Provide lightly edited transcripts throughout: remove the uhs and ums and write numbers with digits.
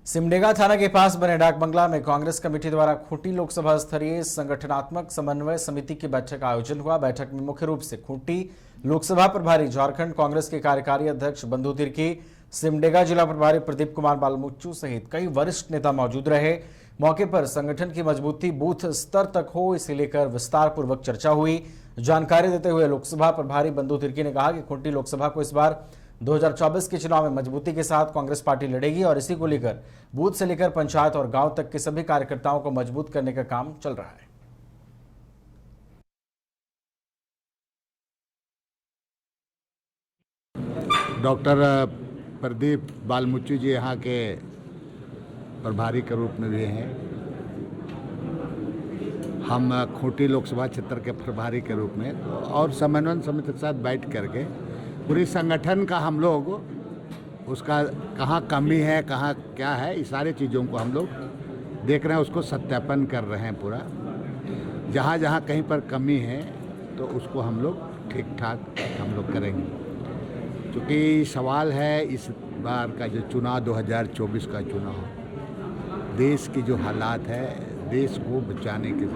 सिमडेगा थाना के पास बने डाक बंगला में कांग्रेस कमेटी द्वारा खूंटी लोकसभा स्तरीय संगठनात्मक समन्वय समिति की बैठक का आयोजन हुआ। बैठक में मुख्य रूप से खूंटी लोकसभा प्रभारी झारखंड कांग्रेस के कार्यकारी अध्यक्ष बंधु तिर्की, सिमडेगा जिला प्रभारी प्रदीप कुमार बालमुच्चू सहित कई वरिष्ठ नेता मौजूद रहे। मौके पर संगठन की मजबूती बूथ स्तर तक हो, इसे लेकर विस्तार पूर्वक चर्चा हुई। जानकारी देते हुए लोकसभा प्रभारी बंधु तिर्की ने कहा कि खूंटी लोकसभा को इस बार 2024 के चुनाव में मजबूती के साथ कांग्रेस पार्टी लड़ेगी और इसी को लेकर बूथ से लेकर पंचायत और गांव तक के सभी कार्यकर्ताओं को मजबूत करने का काम चल रहा है। डॉक्टर प्रदीप बालमुच्चू जी यहाँ के प्रभारी के रूप में भी हैं। हम खूंटी लोकसभा क्षेत्र के प्रभारी के रूप में और समन्वय समिति के साथ बैठ करके पूरी संगठन का हम लोग उसका कहाँ कमी है, कहाँ क्या है, इस सारी चीज़ों को हम लोग देख रहे हैं, उसको सत्यापन कर रहे हैं। पूरा जहाँ जहाँ कहीं पर कमी है तो उसको हम लोग ठीक ठाक हम लोग करेंगे। क्योंकि सवाल है इस बार का जो चुनाव 2024 का चुनाव, देश की जो हालात है, देश को बचाने के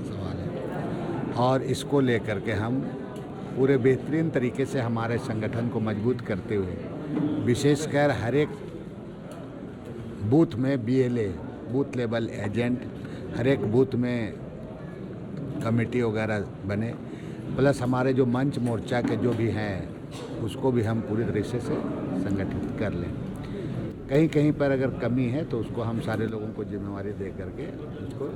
सवाल है और इसको लेकर के हम पूरे बेहतरीन तरीके से हमारे संगठन को मजबूत करते हुए विशेषकर हर एक बूथ में BLA बूथ लेवल एजेंट, हर एक बूथ में कमेटी वगैरह बने, प्लस हमारे जो मंच मोर्चा के जो भी हैं उसको भी हम पूरी तरीके से संगठित कर लें। कहीं कहीं पर अगर कमी है तो उसको हम सारे लोगों को जिम्मेवारी दे करके उसको।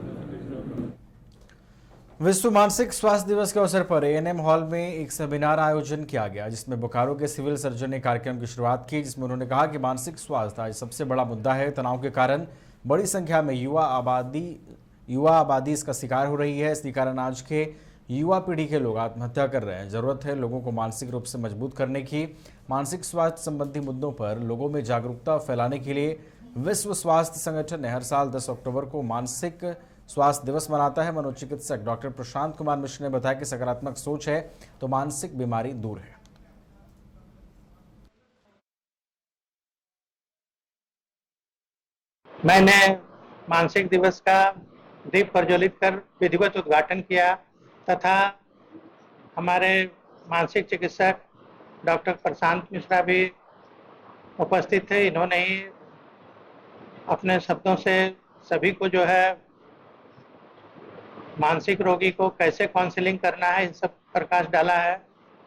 विश्व मानसिक स्वास्थ्य दिवस के अवसर पर ANM हॉल में एक सेमिनार आयोजन किया गया, जिसमें बोकारो के सिविल सर्जन ने कार्यक्रम की शुरुआत की, जिसमें उन्होंने कहा कि मानसिक स्वास्थ्य आज सबसे बड़ा मुद्दा है। तनाव के कारण बड़ी संख्या में युवा आबादी इसका शिकार हो रही है। इसी कारण आज के युवा पीढ़ी के लोग आत्महत्या कर रहे हैं। जरूरत है लोगों को मानसिक रूप से मजबूत करने की। मानसिक स्वास्थ्य संबंधी मुद्दों पर लोगों में जागरूकता फैलाने के लिए विश्व स्वास्थ्य संगठन ने हर साल 10 अक्टूबर को मानसिक स्वास्थ्य दिवस मनाता है। मनोचिकित्सक डॉक्टर प्रशांत कुमार मिश्र ने बताया कि सकारात्मक सोच है तो मानसिक बीमारी दूर है। मैंने मानसिक दिवस का दीप प्रज्वलित कर विधिवत उद्घाटन किया तथा हमारे मानसिक चिकित्सक डॉक्टर प्रशांत मिश्रा भी उपस्थित थे। इन्होंने ही अपने शब्दों से सभी को जो है मानसिक रोगी को कैसे काउंसलिंग करना है, इन सब प्रकाश डाला है।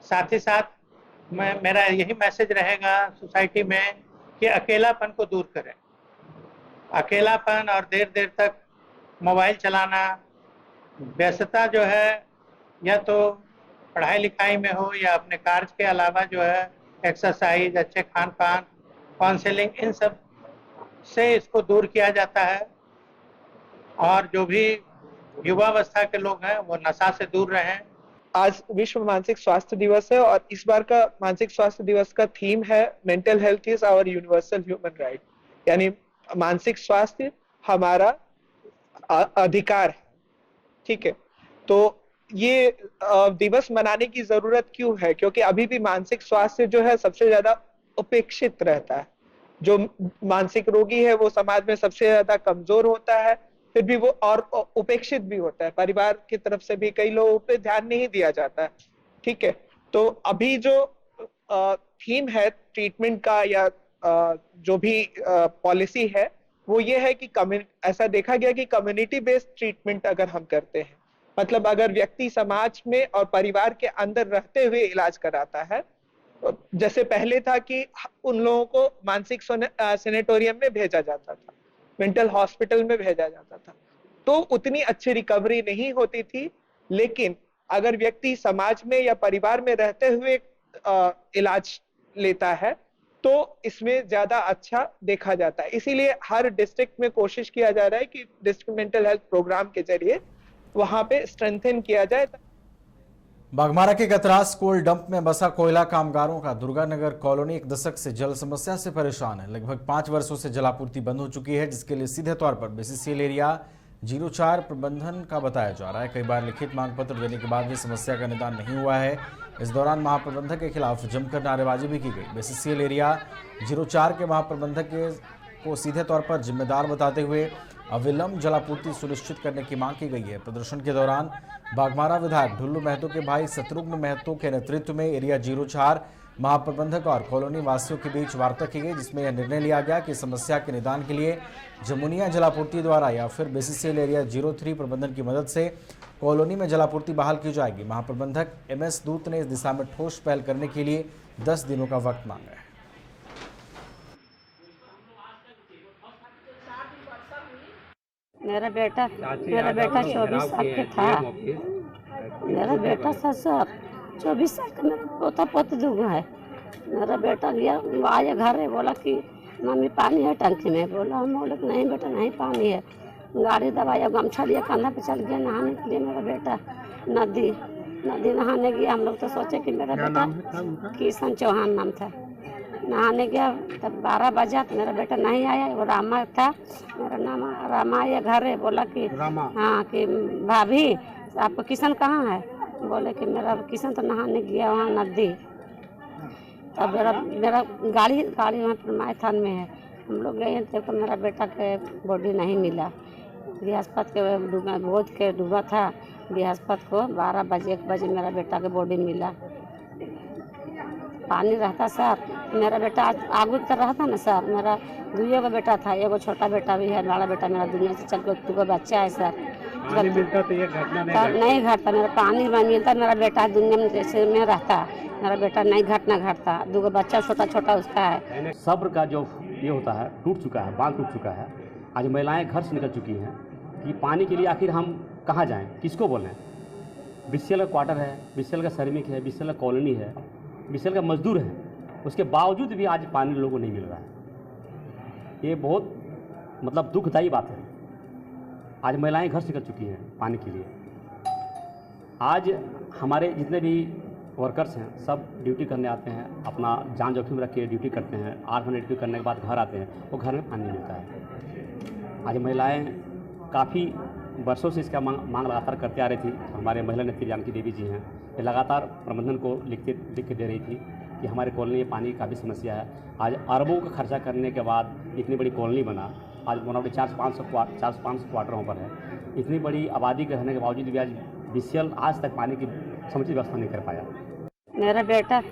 साथ ही साथ मेरा यही मैसेज रहेगा सोसाइटी में कि अकेलापन को दूर करें। अकेलापन और देर देर तक मोबाइल चलाना, व्यस्तता जो है या तो पढ़ाई लिखाई में हो या अपने कार्य के अलावा जो है एक्सरसाइज, अच्छे खान पान, काउंसलिंग, इन सब से इसको दूर किया जाता है। और जो भी युवावस्था के लोग हैं वो नशा से दूर रहें। आज विश्व मानसिक स्वास्थ्य दिवस है और इस बार का मानसिक स्वास्थ्य दिवस का थीम है mental health is our universal human right, यानी मानसिक स्वास्थ्य हमारा अधिकार है। ठीक है, तो ये दिवस मनाने की जरूरत क्यों है? क्योंकि अभी भी मानसिक स्वास्थ्य जो है सबसे ज्यादा उपेक्षित रहता है। जो मानसिक रोगी है वो समाज में सबसे ज्यादा कमजोर होता है, फिर भी वो और उपेक्षित भी होता है। परिवार की तरफ से भी कई लोगों पे ध्यान नहीं दिया जाता है। ठीक है, तो अभी जो थीम है ट्रीटमेंट का या जो भी पॉलिसी है वो ये है कि ऐसा देखा गया कि कम्युनिटी बेस्ड ट्रीटमेंट अगर हम करते हैं, मतलब अगर व्यक्ति समाज में और परिवार के अंदर रहते हुए इलाज कराता है, जैसे पहले था कि उन लोगों को मानसिक सैनिटोरियम में भेजा जाता था, मेंटल हॉस्पिटल में भेजा जाता था, तो उतनी अच्छी रिकवरी नहीं होती थी। लेकिन अगर व्यक्ति समाज में या परिवार में रहते हुए इलाज लेता है तो इसमें ज्यादा अच्छा देखा जाता है। इसीलिए हर डिस्ट्रिक्ट में कोशिश किया जा रहा है कि डिस्ट्रिक्ट मेंटल हेल्थ प्रोग्राम के जरिए वहां पे स्ट्रेंथन किया जाए। बाघमारा के गतरास कोल डंप में बसा कोयला कामगारों का दुर्गानगर कॉलोनी एक दशक से जल समस्या से परेशान है। लगभग 5 वर्षों से जलापूर्ति बंद हो चुकी है, जिसके लिए सीधे तौर पर BCCL एरिया 04 प्रबंधन का बताया जा रहा है। कई बार लिखित मांग पत्र देने के बाद भी समस्या का निदान नहीं हुआ है। इस दौरान महाप्रबंधक के खिलाफ जमकर नारेबाजी भी की गई। BCCL एरिया 04 के महाप्रबंधक के को सीधे तौर पर जिम्मेदार बताते हुए अविलंब जलापूर्ति सुनिश्चित करने की मांग की गई है। प्रदर्शन के दौरान बाघमारा विधायक ढुल्लू महतो के भाई शत्रुघ्न महतो के नेतृत्व में एरिया 04 महाप्रबंधक और कॉलोनी वासियों के बीच वार्ता की गई, जिसमें यह निर्णय लिया गया कि समस्या के निदान के लिए जमुनिया जलापूर्ति द्वारा या फिर बीसीसीएल एरिया 03 प्रबंधन की मदद से कॉलोनी में जलापूर्ति बहाल की जाएगी। महाप्रबंधक MS दूत ने इस दिशा में ठोस पहल करने के लिए 10 दिनों का वक्त मांगा है। मेरा बेटा 24 साल का था। मेरा बेटा 24 साल का, मेरा पोता पोती दूंगा है। मेरा बेटा गया आया घर है, बोला कि मम्मी पानी है टंकी में। बोला हम बोले नहीं बेटा नहीं पानी है। गाड़ी दबाया, गमछा लिया, कंधा पे चल गया नहाने के लिए। मेरा बेटा नदी नहाने गया। हम लोग तो सोचे कि मेरा बेटा किशन चौहान नाम था। नहाने गया तब 12 बजा तो मेरा बेटा नहीं आया। वो रामा था, मेरा नाम रामा आया घर है। बोला कि हाँ कि भाभी आपका किशन कहाँ है? बोले कि मेरा किशन तो नहाने गया वहाँ नदी। तब मेरा गाड़ी वहाँ पर मायथान में है। हम लोग गए तो मेरा बेटा के बॉडी नहीं मिला। बृहस्पति के डूबा, बोध के डूबा था। बृहस्पति को 12 बजे 1 बजे मेरा बेटा के बॉडी मिला। पानी रहता सर, मेरा बेटा आगू तर रहा था ना सर। मेरा 2 बेटा था, एगो छोटा बेटा भी है, बड़ा बेटा मेरा दुनिया से चल गया। 2 बच्चा है सर। पानी मिलता तो ये घटना नहीं घटता। मेरा पानी मिलता, मेरा बेटा दुनिया में जैसे में रहता। मेरा बेटा नहीं घटता। 2 बच्चा छोटा उसका है। सब्र का जो ये होता है टूट चुका है, बांध टूट चुका है। आज महिलाएं घर से निकल चुकी हैं कि पानी के लिए आखिर हम कहाँ जाएं, किसको बोलें। बीसीएल का क्वार्टर है, बीसीएल का श्रमिक है, बीसीएल का कॉलोनी है, बीसीएल का मजदूर है, उसके बावजूद भी आज पानी लोगों को नहीं मिल रहा है। ये बहुत मतलब दुखदायी बात है। आज महिलाएं घर से निकल चुकी हैं पानी के लिए। आज हमारे जितने भी वर्कर्स हैं सब ड्यूटी करने आते हैं, अपना जान जोखिम रख के ड्यूटी करते हैं। 8 घंटे ड्यूटी करने के बाद घर आते हैं, वो घर में पानी नहीं मिलता है। आज महिलाएं काफ़ी वर्षों से इसका मांग लगातार करते आ रही थी। हमारे महिला नेत्री जानकी देवी जी हैं, ये लगातार प्रबंधन को लिख के दे रही थी कि हमारे कॉलोनी में पानी की काफ़ी समस्या है। आज अरबों का खर्चा करने के बाद इतनी बड़ी कॉलोनी बना। आज मोटामोटी 400-500 क्वार्टरों पर है। इतनी बड़ी आबादी के रहने के बावजूद भी आज बीसीएल आज तक पानी की समुचित व्यवस्था नहीं कर पाया। मेरा बेटा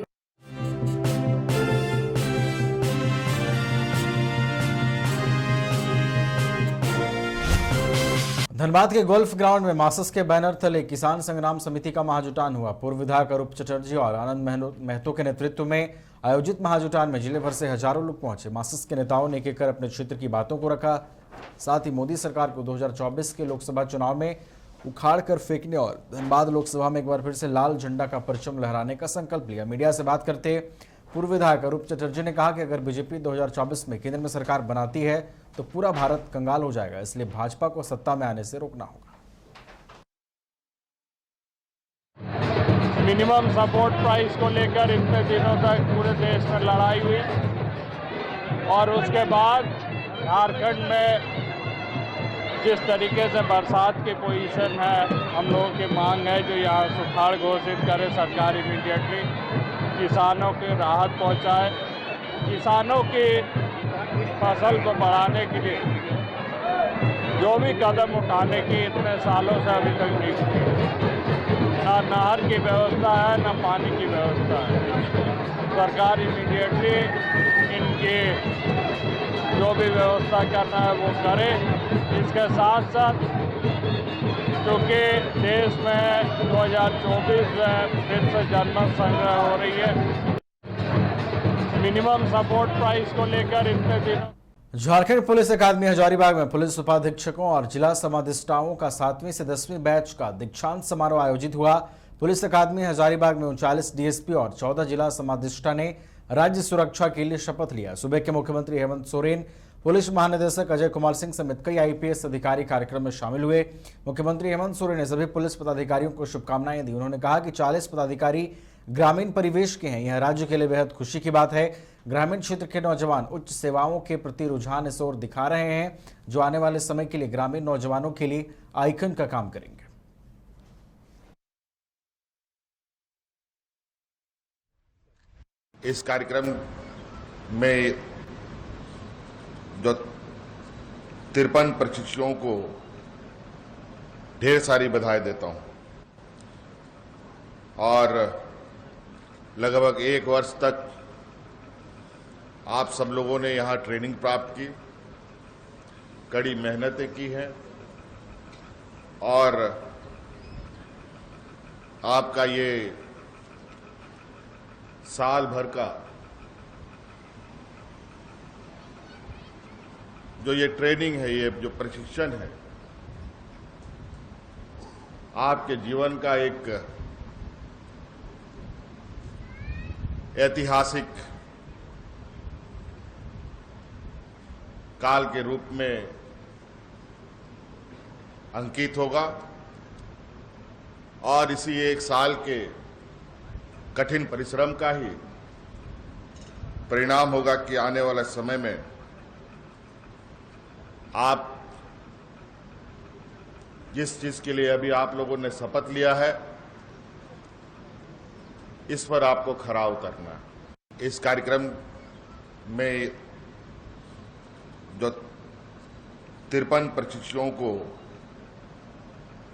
धनबाद के गोल्फ ग्राउंड में मासस के बैनर तले किसान संग्राम समिति का महाजुटान हुआ। पूर्व विधायक अरूप चटर्जी और आनंद महतो के नेतृत्व में आयोजित महाजुटान में जिले भर से हजारों लोग पहुंचे। मासस के नेताओं ने एक अपने क्षेत्र की बातों को रखा, साथ ही मोदी सरकार को 2024 के लोकसभा चुनाव में उखाड़ कर फेंकने और धनबाद लोकसभा में एक बार फिर से लाल झंडा का परचम लहराने का संकल्प लिया। मीडिया से बात करते पूर्व विधायक अरूप चटर्जी ने कहा कि अगर बीजेपी 2024 में केंद्र में सरकार बनाती है तो पूरा भारत कंगाल हो जाएगा, इसलिए भाजपा को सत्ता में आने से रोकना होगा। मिनिमम सपोर्ट प्राइस को लेकर इतने दिनों तक पूरे देश में लड़ाई हुई और उसके बाद झारखंड में जिस तरीके से बरसात की पोजीशन है, हम लोगों की मांग है जो यहाँ सुखाड़ घोषित करे सरकार इमीडिएटली, किसानों की राहत पहुँचाए, किसानों की फसल को बढ़ाने के लिए जो भी कदम उठाने की इतने सालों से अभी तक नहीं हुई। ना नहर की व्यवस्था है, ना पानी की व्यवस्था है। सरकार इमीडिएटली इनकी जो भी व्यवस्था करना है वो करे। इसके साथ साथ क्योंकि देश में 2024 में फिर से जनमत संग्रह हो रही है, मिनिमम सपोर्ट प्राइस को लेकर इतने दिनों झारखंड पुलिस अकादमी हजारीबाग में पुलिस उपाधीक्षकों और जिला समादेष्टाओं का 7वीं से 10वीं बैच का दीक्षांत समारोह आयोजित हुआ। पुलिस अकादमी हजारीबाग में 39 डीएसपी और 14 जिला समादेष्टा ने राज्य सुरक्षा के लिए शपथ लिया। सूबे के मुख्यमंत्री हेमंत सोरेन, पुलिस महानिदेशक अजय कुमार सिंह समेत कई आईपीएस अधिकारी कार्यक्रम में शामिल हुए। मुख्यमंत्री हेमंत सोरेन ने सभी पुलिस पदाधिकारियों को शुभकामनाएं दी। उन्होंने कहा कि 40 पदाधिकारी ग्रामीण परिवेश के हैं, यह राज्य के लिए बेहद खुशी की बात है। ग्रामीण क्षेत्र के नौजवान उच्च सेवाओं के प्रति रुझान इस ओर दिखा रहे हैं, जो आने वाले समय के लिए ग्रामीण नौजवानों के लिए आइकन का काम करेंगे। इस कार्यक्रम में जो 53 प्रशिक्षुओं को ढेर सारी बधाई देता हूं और लगभग 1 वर्ष तक आप सब लोगों ने यहां ट्रेनिंग प्राप्त की, कड़ी मेहनतें की हैं और आपका ये साल भर का जो ये ट्रेनिंग है, ये जो प्रशिक्षण है, आपके जीवन का एक ऐतिहासिक काल के रूप में अंकित होगा और इसी 1 साल के कठिन परिश्रम का ही परिणाम होगा कि आने वाले समय में आप जिस चीज के लिए अभी आप लोगों ने शपथ लिया है, इस पर आपको खरा उतरना है। इस कार्यक्रम में जो 53 प्रशिक्षुओं को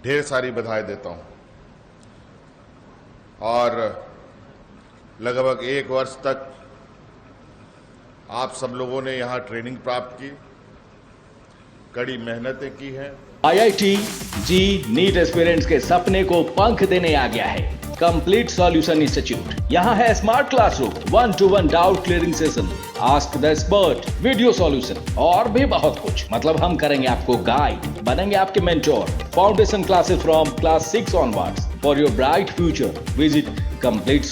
ढेर सारी बधाई देता हूं और लगभग 1 वर्ष तक आप सब लोगों ने यहां ट्रेनिंग प्राप्त की, कड़ी मेहनतें की हैं। IIT जी नीट एस्पिरेंट्स के सपने को पंख देने आ गया है कंप्लीट सॉल्यूशन इंस्टीट्यूट। यहाँ है smart classroom, 1-to-1 doubt clearing session, ask the expert, video solution और भी बहुत कुछ। मतलब हम करेंगे आपको गाइड, बनेंगे आपके mentor. Foundation classes from class 6 onwards for your bright future. Visit complete